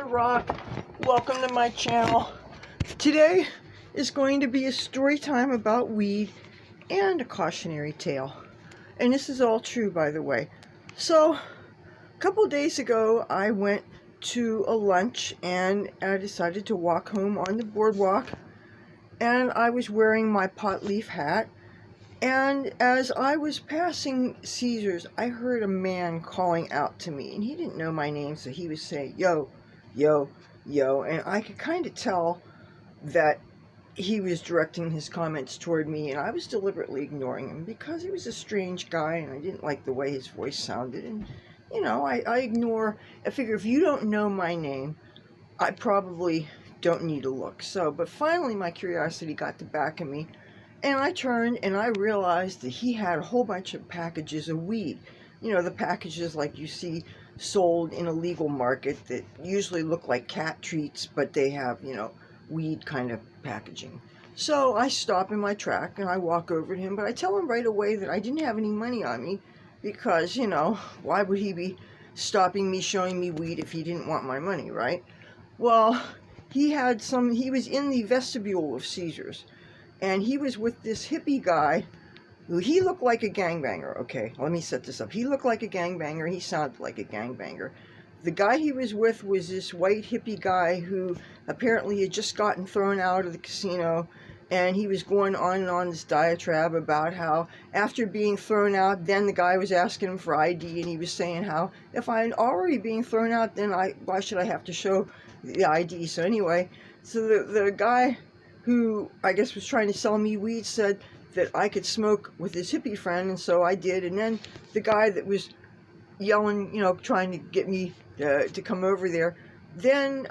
Rokk. Welcome to my channel. Today is going to be a story time about weed and a cautionary tale. And this is all true, by the way. So, a couple days ago, I went to a lunch and I decided to walk home on the boardwalk. And I was wearing my pot leaf hat. And as I was passing Caesar's, I heard a man calling out to me. And he didn't know my name, so he was saying, yo, yo, yo. And I could kind of tell that he was directing his comments toward me. And I was deliberately ignoring him because he was a strange guy and I didn't like the way his voice sounded. And, you know, I ignore. I figure if you don't know my name, I probably don't need to look. So, but finally my curiosity got the back of me. And I turned and I realized that he had a whole bunch of packages of weed. You know, the packages like you see sold in a legal market that usually look like cat treats, but they have, you know, weed kind of packaging. So I stop in my track and I walk over to him, but I tell him right away that I didn't have any money on me because, you know, why would he be stopping me, showing me weed if he didn't want my money, right? Well, he was in the vestibule of Caesar's. And he was with this hippie guy who he looked like a gangbanger. Okay, let me set this up. He looked like a gangbanger. He sounded like a gangbanger. The guy he was with was this white hippie guy who apparently had just gotten thrown out of the casino. And he was going on and on this diatribe about how after being thrown out, then the guy was asking him for ID. And he was saying how if I had already been thrown out, then why should I have to show the ID? So anyway, so the guy who I guess was trying to sell me weed said that I could smoke with his hippie friend, and so I did. And then the guy that was yelling, you know, trying to get me to come over there, then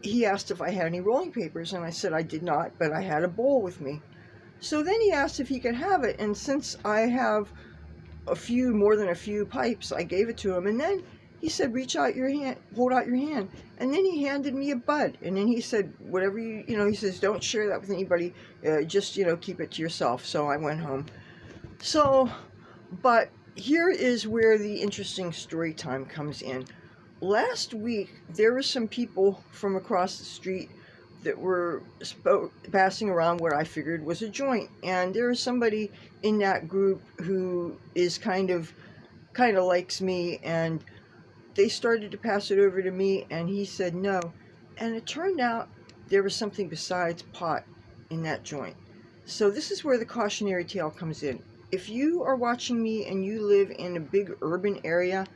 he asked if I had any rolling papers, and I said I did not, but I had a bowl with me. So then he asked if he could have it, and since I have more than a few pipes, I gave it to him, and then he said, reach out your hand, hold out your hand. And then he handed me a bud. And then he said, whatever you know, he says, don't share that with anybody. Just, you know, keep it to yourself. So I went home. So, but here is where the interesting story time comes in. Last week, there were some people from across the street that were passing around what I figured was a joint. And there was somebody in that group who is kind of likes me, and they started to pass it over to me, and he said no. And it turned out there was something besides pot in that joint. So this is where the cautionary tale comes in. If you are watching me and you live in a big urban area,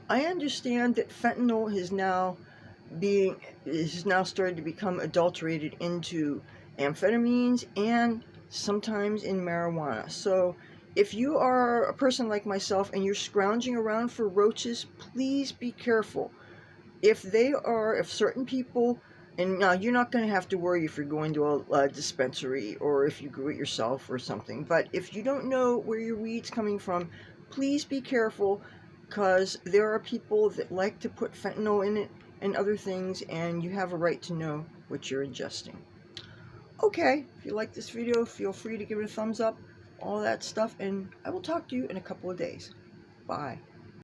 I understand that fentanyl is now started to become adulterated into amphetamines and sometimes in marijuana. So if you are a person like myself and you're scrounging around for roaches, please be careful. If certain people, and now you're not going to have to worry if you're going to a dispensary or if you grew it yourself or something, but if you don't know where your weed's coming from, please be careful, because there are people that like to put fentanyl in it and other things, and you have a right to know what you're ingesting. Okay, if you like this video, feel free to give it a thumbs up, all that stuff, and I will talk to you in a couple of days. Bye.